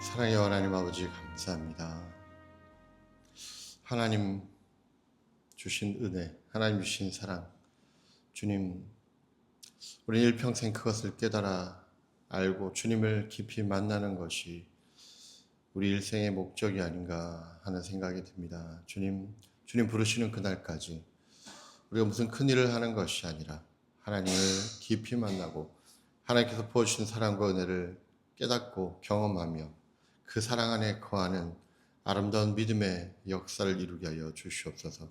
사랑의 하나님 아버지 감사합니다. 하나님 주신 은혜, 하나님 주신 사랑, 주님 우리 일평생 그것을 깨달아 알고 주님을 깊이 만나는 것이 우리 일생의 목적이 아닌가 하는 생각이 듭니다. 주님 부르시는 그날까지 우리가 무슨 큰 일을 하는 것이 아니라 하나님을 깊이 만나고 하나님께서 부어주신 사랑과 은혜를 깨닫고 경험하며 그 사랑 안에 거하는 아름다운 믿음의 역사를 이루게 하여 주시옵소서.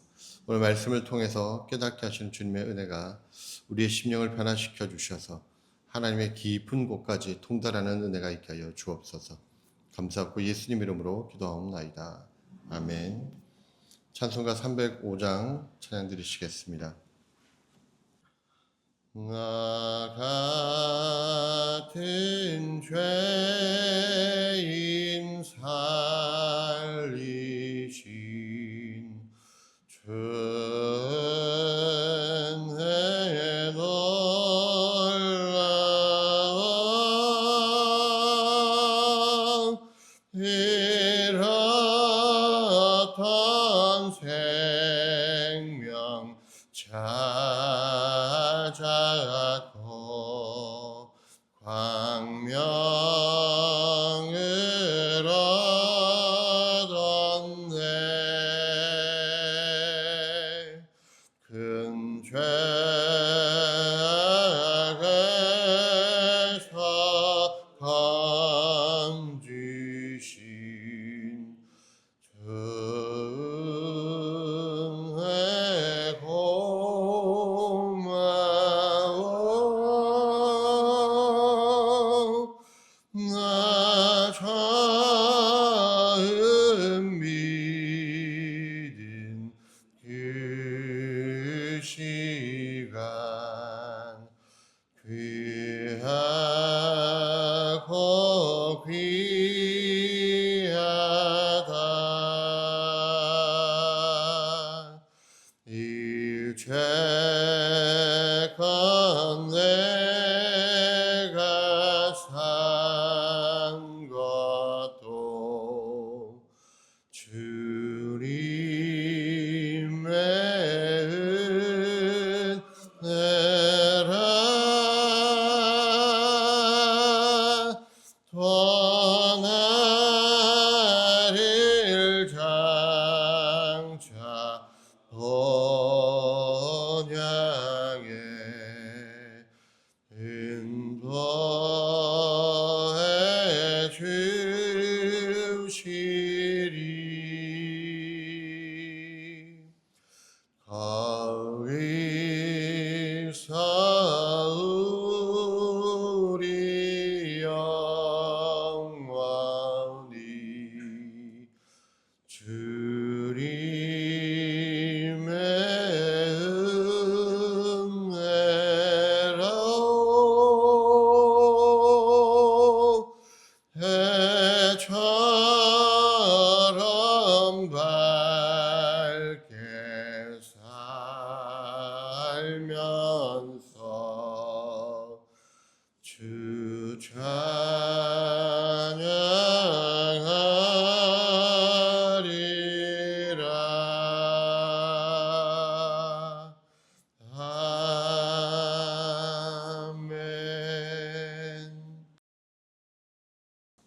오늘 말씀을 통해서 깨닫게 하시는 주님의 은혜가 우리의 심령을 변화시켜 주셔서 하나님의 깊은 곳까지 통달하는 은혜가 있게 하여 주옵소서. 감사하고 예수님 이름으로 기도하옵나이다. 아멘. 찬송가 305장 찬양 드리시겠습니다. 나 같은 죄인 살리신 주 은혜 놀라운 이렇던 생명 찾았고 광명을 얻었네. 큰 죄악에서 건지신 주의 고마워. 나 처음 믿은 그 시간 귀하고 귀하다. 이제껏 내가 산 것도 주님의 은혜라. 더 나를 장차 본향에 인도해 주시리. 거기서 우리 영원히 주님의 은혜로 해처럼 밝게 살면서 주 찬양하리라. 아멘.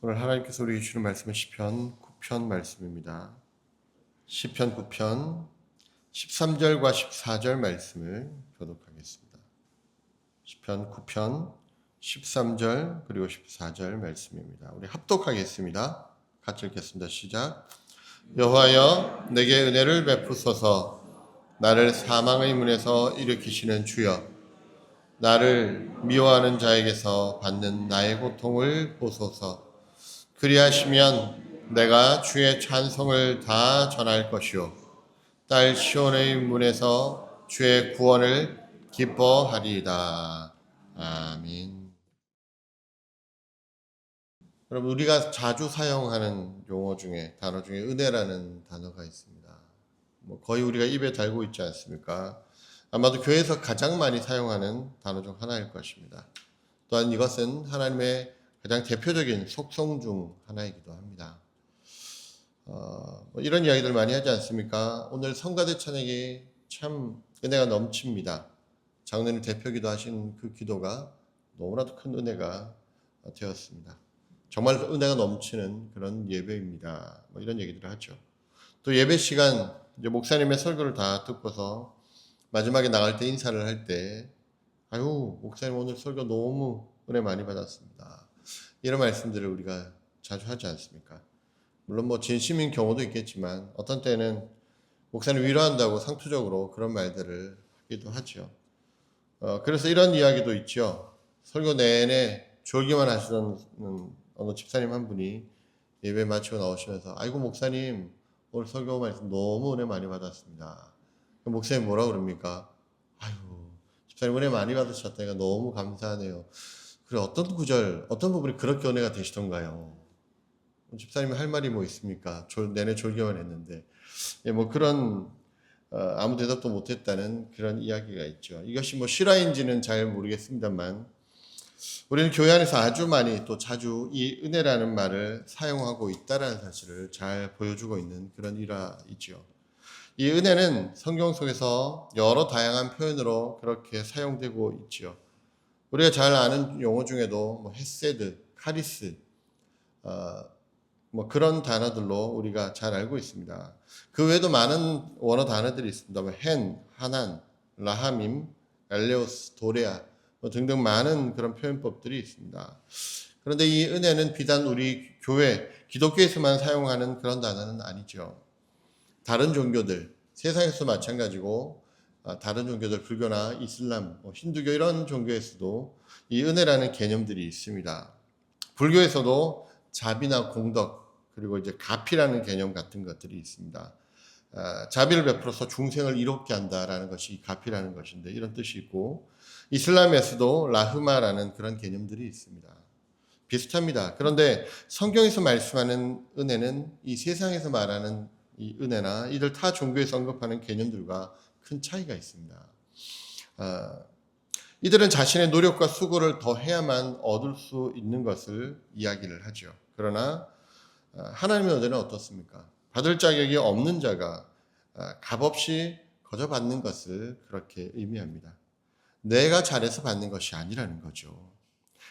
오늘 하나님께서 우리에게 주는 말씀은 시편 9편 말씀입니다. 시편 9편 13절과 14절 말씀을 교독하겠습니다. 시편 9편 13절 그리고 14절 말씀입니다. 우리 합독하겠습니다. 같이 읽겠습니다. 시작. 여호와여 내게 은혜를 베푸소서. 나를 사망의 문에서 일으키시는 주여, 나를 미워하는 자에게서 받는 나의 고통을 보소서. 그리하시면 내가 주의 찬송을 다 전할 것이요 딸 시온의 문에서 주의 구원을 기뻐하리이다. 아멘. 여러분, 우리가 자주 사용하는 용어 중에 단어 중에 은혜라는 단어가 있습니다. 거의 우리가 입에 달고 있지 않습니까? 아마도 교회에서 가장 많이 사용하는 단어 중 하나일 것입니다. 또한 이것은 하나님의 가장 대표적인 속성 중 하나이기도 합니다. 뭐 이런 이야기들 많이 하지 않습니까? 오늘 성가대 찬양이 참 은혜가 넘칩니다. 장로님 대표기도 하신 그 기도가 너무나도 큰 은혜가 되었습니다. 정말 은혜가 넘치는 그런 예배입니다. 뭐 이런 얘기들을 하죠. 또 예배 시간 이제 목사님의 설교를 다 듣고서 마지막에 나갈 때 인사를 할 때 아유 목사님 오늘 설교 너무 은혜 많이 받았습니다. 이런 말씀들을 우리가 자주 하지 않습니까? 물론 뭐 진심인 경우도 있겠지만 어떤 때는 목사님 위로한다고 상투적으로 그런 말들을 하기도 하죠. 그래서 이런 이야기도 있죠. 설교 내내 졸기만 하시던 어느 집사님 한 분이 예배 마치고 나오시면서 아이고 목사님 오늘 설교 말씀 너무 은혜 많이 받았습니다. 목사님 뭐라 그럽니까? 아이고 집사님 은혜 많이 받으셨다니까 너무 감사하네요. 그래 어떤 구절 어떤 부분이 그렇게 은혜가 되시던가요? 집사님이 할 말이 뭐 있습니까? 내내 졸기만 했는데 뭐 그런 아무 대답도 못했다는 그런 이야기가 있죠. 이것이 뭐 실화인지는 잘 모르겠습니다만 우리는 교회 안에서 아주 많이 또 자주 이 은혜라는 말을 사용하고 있다라는 사실을 잘 보여주고 있는 그런 일화이죠. 이 은혜는 성경 속에서 여러 다양한 표현으로 그렇게 사용되고 있죠. 우리가 잘 아는 용어 중에도 뭐 헤세드, 카리스, 뭐 그런 단어들로 우리가 잘 알고 있습니다. 그 외에도 많은 원어 단어들이 있습니다. 뭐 hen, 하난, 라하밈, 엘레오스, 도레아 뭐 등등 많은 그런 표현법들이 있습니다. 그런데 이 은혜는 비단 우리 교회, 기독교에서만 사용하는 그런 단어는 아니죠. 다른 종교들, 세상에서 마찬가지고 다른 종교들, 불교나 이슬람, 힌두교 이런 종교에서도 이 은혜라는 개념들이 있습니다. 불교에서도 자비나 공덕, 그리고 이제 가피라는 개념 같은 것들이 있습니다. 자비를 베풀어서 중생을 이롭게 한다라는 것이 가피라는 것인데 이런 뜻이 있고 이슬람에서도 라흐마라는 그런 개념들이 있습니다. 비슷합니다. 그런데 성경에서 말씀하는 은혜는 이 세상에서 말하는 이 은혜나 이들 타 종교에서 언급하는 개념들과 큰 차이가 있습니다. 이들은 자신의 노력과 수고를 더 해야만 얻을 수 있는 것을 이야기를 하죠. 그러나 하나님의 은혜는 어떻습니까? 받을 자격이 없는 자가 값없이 거저 받는 것을 그렇게 의미합니다. 내가 잘해서 받는 것이 아니라는 거죠.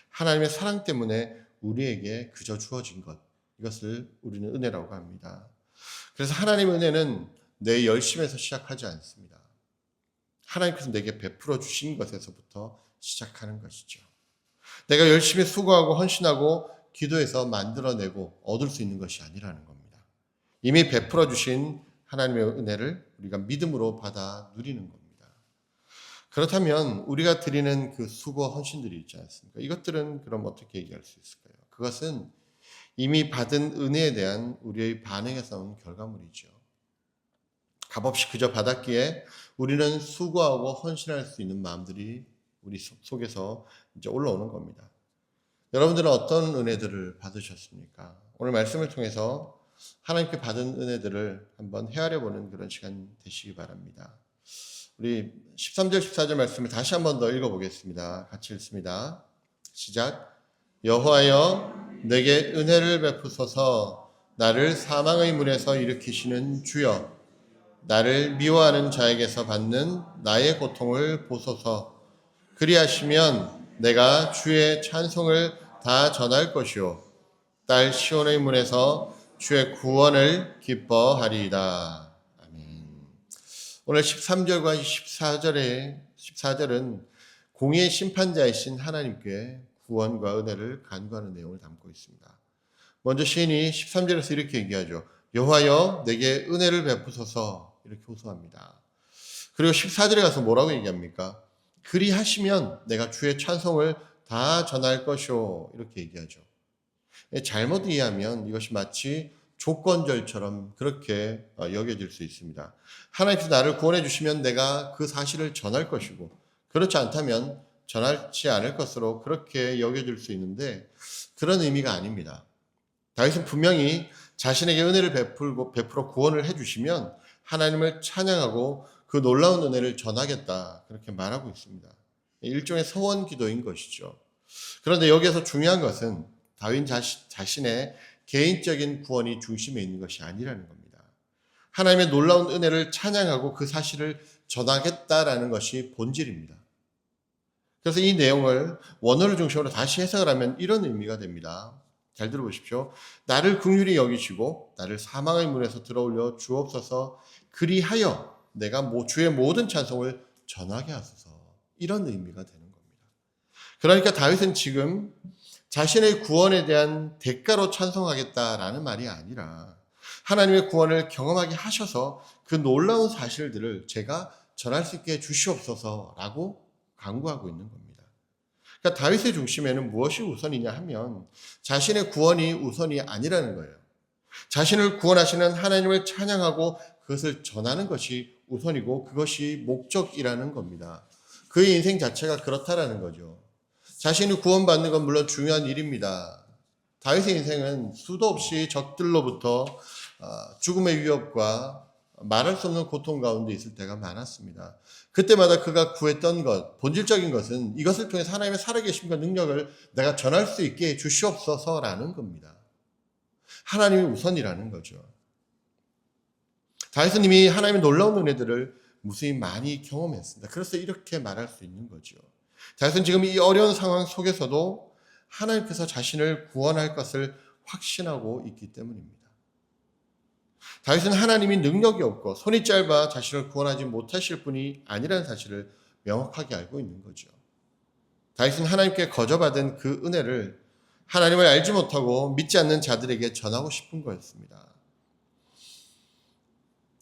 하나님의 사랑 때문에 우리에게 그저 주어진 것, 이것을 우리는 은혜라고 합니다. 그래서 하나님의 은혜는 내 열심에서 시작하지 않습니다. 하나님께서 내게 베풀어 주신 것에서부터 시작하는 것이죠. 내가 열심히 수고하고 헌신하고 기도해서 만들어내고 얻을 수 있는 것이 아니라는 겁니다. 이미 베풀어 주신 하나님의 은혜를 우리가 믿음으로 받아 누리는 겁니다. 그렇다면 우리가 드리는 그 수고 헌신들이 있지 않습니까? 이것들은 그럼 어떻게 얘기할 수 있을까요? 그것은 이미 받은 은혜에 대한 우리의 반응에서 온 결과물이죠. 값없이 그저 받았기에 우리는 수고하고 헌신할 수 있는 마음들이 우리 속에서 이제 올라오는 겁니다. 여러분들은 어떤 은혜들을 받으셨습니까? 오늘 말씀을 통해서 하나님께 받은 은혜들을 한번 헤아려 보는 그런 시간 되시기 바랍니다. 우리 13절 14절 말씀을 다시 한번 더 읽어보겠습니다. 같이 읽습니다. 시작. 여호와여 내게 은혜를 베푸소서. 나를 사망의 문에서 일으키시는 주여, 나를 미워하는 자에게서 받는 나의 고통을 보소서. 그리하시면 내가 주의 찬송을 다 전할 것이요 딸 시온의 문에서 주의 구원을 기뻐하리이다. 아멘. 오늘 13절과 14절은 공의의 심판자이신 하나님께 구원과 은혜를 간구하는 내용을 담고 있습니다. 먼저 시인이 13절에서 이렇게 얘기하죠. 여호와여 내게 은혜를 베푸소서, 이렇게 호소합니다. 그리고 14절에 가서 뭐라고 얘기합니까? 그리하시면 내가 주의 찬송을 다 전할 것이오, 이렇게 얘기하죠. 잘못 이해하면 이것이 마치 조건절처럼 그렇게 여겨질 수 있습니다. 하나님께서 나를 구원해 주시면 내가 그 사실을 전할 것이고, 그렇지 않다면 전하지 않을 것으로 그렇게 여겨질 수 있는데 그런 의미가 아닙니다. 다윗은 분명히 자신에게 은혜를 베풀어 구원을 해주시면 하나님을 찬양하고 그 놀라운 은혜를 전하겠다, 그렇게 말하고 있습니다. 일종의 서원 기도인 것이죠. 그런데 여기에서 중요한 것은 다윗 자신의 개인적인 구원이 중심에 있는 것이 아니라는 겁니다. 하나님의 놀라운 은혜를 찬양하고 그 사실을 전하겠다라는 것이 본질입니다. 그래서 이 내용을 원어를 중심으로 다시 해석을 하면 이런 의미가 됩니다. 잘 들어보십시오. 나를 긍휼히 여기시고 나를 사망의 문에서 들어올려 주옵소서. 그리하여 내가 주의 모든 찬송을 전하게 하소서. 이런 의미가 되는 겁니다. 그러니까 다윗은 지금 자신의 구원에 대한 대가로 찬송하겠다라는 말이 아니라 하나님의 구원을 경험하게 하셔서 그 놀라운 사실들을 제가 전할 수 있게 해주시옵소서라고 간구하고 있는 겁니다. 그러니까 다윗의 중심에는 무엇이 우선이냐 하면 자신의 구원이 우선이 아니라는 거예요. 자신을 구원하시는 하나님을 찬양하고 그것을 전하는 것이 우선이고 그것이 목적이라는 겁니다. 그의 인생 자체가 그렇다라는 거죠. 자신이 구원받는 건 물론 중요한 일입니다. 다윗의 인생은 수도 없이 적들로부터 죽음의 위협과 말할 수 없는 고통 가운데 있을 때가 많았습니다. 그때마다 그가 구했던 것, 본질적인 것은 이것을 통해서 하나님의 살아계심과 능력을 내가 전할 수 있게 해 주시옵소서라는 겁니다. 하나님이 우선이라는 거죠. 다윗은 이미 하나님의 놀라운 은혜들을 무수히 많이 경험했습니다. 그래서 이렇게 말할 수 있는 거죠. 다윗은 지금 이 어려운 상황 속에서도 하나님께서 자신을 구원할 것을 확신하고 있기 때문입니다. 다윗은 하나님이 능력이 없고 손이 짧아 자신을 구원하지 못하실 분이 아니라는 사실을 명확하게 알고 있는 거죠. 다윗은 하나님께 거저받은 그 은혜를 하나님을 알지 못하고 믿지 않는 자들에게 전하고 싶은 거였습니다.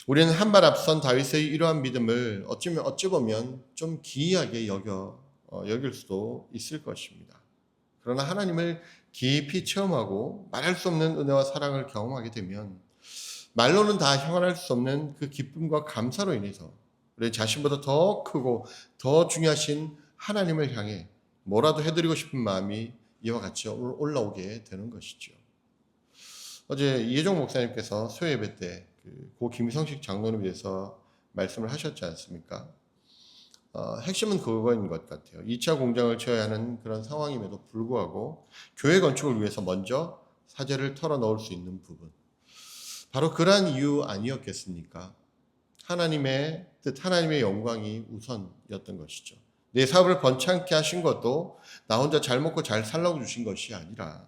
우리는 한 발 앞선 다윗의 이러한 믿음을 어찌 보면 좀 기이하게 여길 수도 있을 것입니다. 그러나 하나님을 깊이 체험하고 말할 수 없는 은혜와 사랑을 경험하게 되면 말로는 다 형언할 수 없는 그 기쁨과 감사로 인해서 우리 자신보다 더 크고 더 중요하신 하나님을 향해 뭐라도 해드리고 싶은 마음이 이와 같이 올라오게 되는 것이죠. 어제 이혜종 목사님께서 수요예배 때 고 김성식 장로를 위해서 말씀을 하셨지 않습니까? 핵심은 그거인 것 같아요. 2차 공장을 지어야 하는 그런 상황임에도 불구하고 교회 건축을 위해서 먼저 사제를 털어넣을 수 있는 부분. 바로 그러한 이유 아니었겠습니까? 하나님의 뜻, 하나님의 영광이 우선이었던 것이죠. 내 사업을 번창케 하신 것도 나 혼자 잘 먹고 잘 살라고 주신 것이 아니라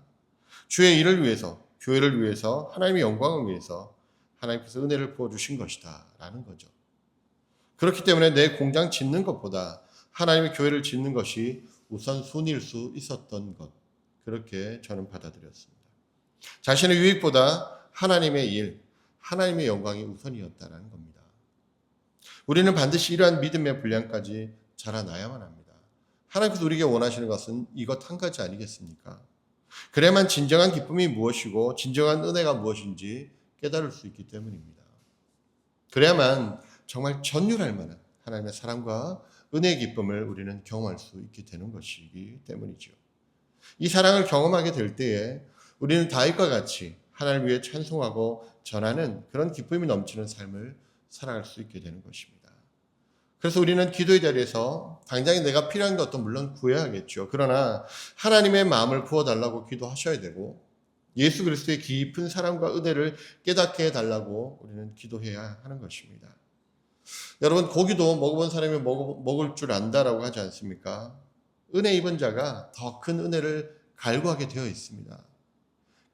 주의 일을 위해서, 교회를 위해서, 하나님의 영광을 위해서 하나님께서 은혜를 부어주신 것이다 라는 거죠. 그렇기 때문에 내 공장 짓는 것보다 하나님의 교회를 짓는 것이 우선순위일 수 있었던 것, 그렇게 저는 받아들였습니다. 자신의 유익보다 하나님의 일, 하나님의 영광이 우선이었다는 겁니다. 우리는 반드시 이러한 믿음의 분량까지 자라나야만 합니다. 하나님께서 우리에게 원하시는 것은 이것 한 가지 아니겠습니까? 그래야만 진정한 기쁨이 무엇이고 진정한 은혜가 무엇인지 깨달을 수 있기 때문입니다. 그래야만 정말 전율할 만한 하나님의 사랑과 은혜의 기쁨을 우리는 경험할 수 있게 되는 것이기 때문이죠. 이 사랑을 경험하게 될 때에 우리는 다윗과 같이 하나님을 위해 찬송하고 전하는 그런 기쁨이 넘치는 삶을 살아갈 수 있게 되는 것입니다. 그래서 우리는 기도의 자리에서 당장에 내가 필요한 것도 물론 구해야겠죠. 그러나 하나님의 마음을 부어달라고 기도하셔야 되고 예수 그리스도의 깊은 사랑과 은혜를 깨닫게 해달라고 우리는 기도해야 하는 것입니다. 여러분, 고기도 먹어본 사람이 먹을 줄 안다라고 하지 않습니까? 은혜 입은 자가 더 큰 은혜를 갈구하게 되어 있습니다.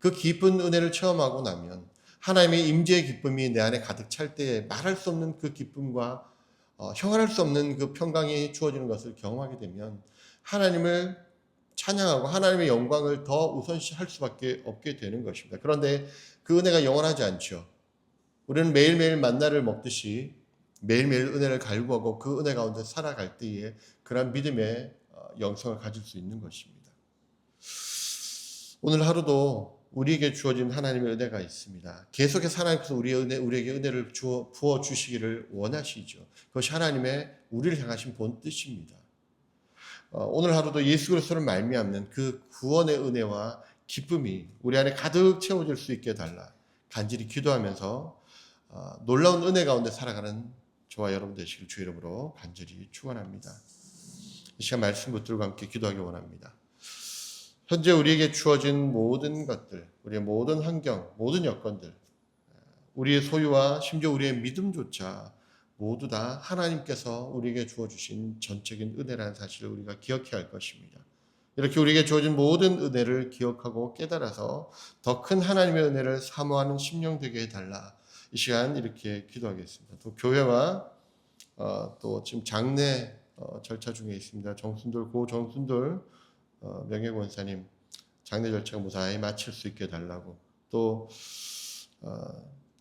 그 깊은 은혜를 체험하고 나면 하나님의 임재의 기쁨이 내 안에 가득 찰 때에 말할 수 없는 그 기쁨과 형언할 수 없는 그 평강이 주어지는 것을 경험하게 되면 하나님을 찬양하고 하나님의 영광을 더 우선시할 수밖에 없게 되는 것입니다. 그런데 그 은혜가 영원하지 않죠. 우리는 매일매일 만나를 먹듯이 매일매일 은혜를 갈구하고 그 은혜 가운데 살아갈 때에 그런 믿음의 영성을 가질 수 있는 것입니다. 오늘 하루도 우리에게 주어진 하나님의 은혜가 있습니다. 계속해서 하나님께서 우리에게 은혜를 부어주시기를 원하시죠. 그것이 하나님의 우리를 향하신 본 뜻입니다. 오늘 하루도 예수 그리스도를 말미암는 그 구원의 은혜와 기쁨이 우리 안에 가득 채워질 수 있게 해달라 간절히 기도하면서 놀라운 은혜 가운데 살아가는 저와 여러분 되시길 주 이름으로 간절히 축원합니다. 이 시간 말씀 붙들고 함께 기도하기 원합니다. 현재 우리에게 주어진 모든 것들, 우리의 모든 환경, 모든 여건들, 우리의 소유와 심지어 우리의 믿음조차 모두 다 하나님께서 우리에게 주어주신 전적인 은혜라는 사실을 우리가 기억해야 할 것입니다. 이렇게 우리에게 주어진 모든 은혜를 기억하고 깨달아서 더 큰 하나님의 은혜를 사모하는 심령 되게 해달라. 이 시간 이렇게 기도하겠습니다. 또 교회와 또 지금 장례 절차 중에 있습니다. 고 정순돌 명예권사님 장례 절차가 무사히 마칠 수 있게 해달라고, 또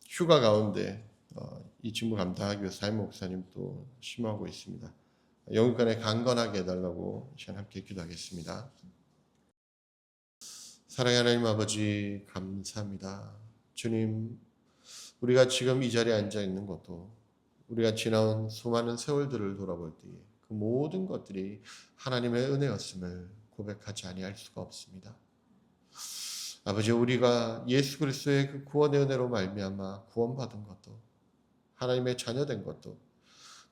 휴가 가운데 이 직무 감당하기 위해서 사임 목사님 또 심호하고 있습니다. 영육간에 강건하게 해달라고 시간 함께 기도하겠습니다. 사랑하는 하나님 아버지, 감사합니다. 주님, 우리가 지금 이 자리에 앉아 있는 것도, 우리가 지나온 수많은 세월들을 돌아볼 때에 그 모든 것들이 하나님의 은혜였음을 고백하지 아니할 수가 없습니다. 아버지, 우리가 예수 그리스도의 그 구원의 은혜로 말미암아 구원받은 것도, 하나님의 자녀된 것도,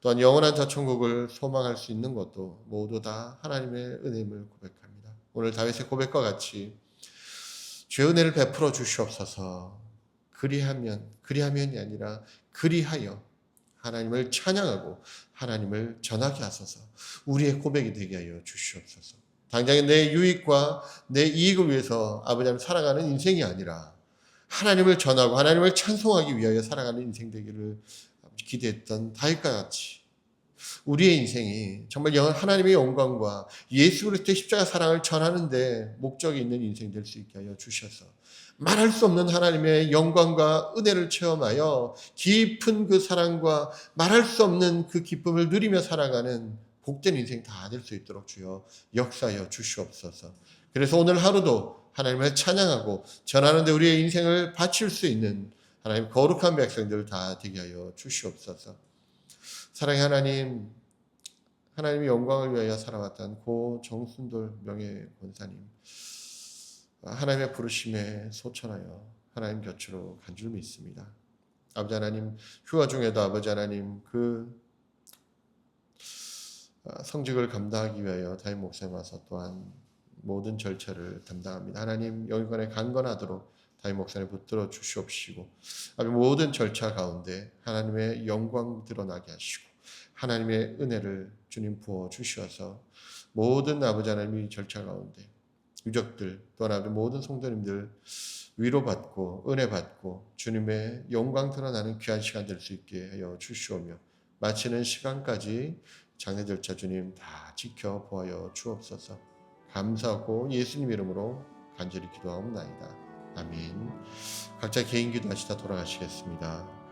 또한 영원한 자천국을 소망할 수 있는 것도 모두 다 하나님의 은혜임을 고백합니다. 오늘 다윗의 고백과 같이 주의 은혜를 베풀어 주시옵소서. 그리하면이 아니라 그리하여 하나님을 찬양하고 하나님을 전하게 하소서. 우리의 고백이 되게 하여 주시옵소서. 당장의 내 유익과 내 이익을 위해서 아버지 하나님 살아가는 인생이 아니라 하나님을 전하고 하나님을 찬송하기 위하여 살아가는 인생 되기를 기대했던 다윗과 같이 우리의 인생이 정말 하나님의 영광과 예수 그리스도의 십자가 사랑을 전하는 데 목적이 있는 인생 될 수 있게 하여 주셔서 말할 수 없는 하나님의 영광과 은혜를 체험하여 깊은 그 사랑과 말할 수 없는 그 기쁨을 누리며 살아가는 복된 인생 다 될 수 있도록 주여 역사하여 주시옵소서. 그래서 오늘 하루도 하나님을 찬양하고 전하는 데 우리의 인생을 바칠 수 있는 하나님 거룩한 백성들 다 되게 하여 주시옵소서. 사랑의 하나님, 하나님의 영광을 위하여 살아왔던 고 정순돌 명예권사님, 하나님의 부르심에 소천하여 하나님 곁으로 간 줄 믿습니다. 아버지 하나님, 휴가 중에도 아버지 하나님 그 성직을 감당하기 위하여 다임 목사님 와서 또한 모든 절차를 담당합니다. 하나님 영육간에 강건하도록 다임 목사님 붙들어 주시옵시고, 모든 절차 가운데 하나님의 영광 드러나게 하시고 하나님의 은혜를 주님 부어 주셔서 모든 아버지 하나님의 절차 가운데 유족들 또한 아버지 모든 성도님들 위로받고 은혜받고 주님의 영광 드러나는 귀한 시간 될 수 있게 하여 주시오며, 마치는 시간까지 장례 절차 주님 다 지켜보아여 주옵소서. 감사하고 예수님 이름으로 간절히 기도하옵나이다. 아멘. 각자 개인 기도하시다 돌아가시겠습니다.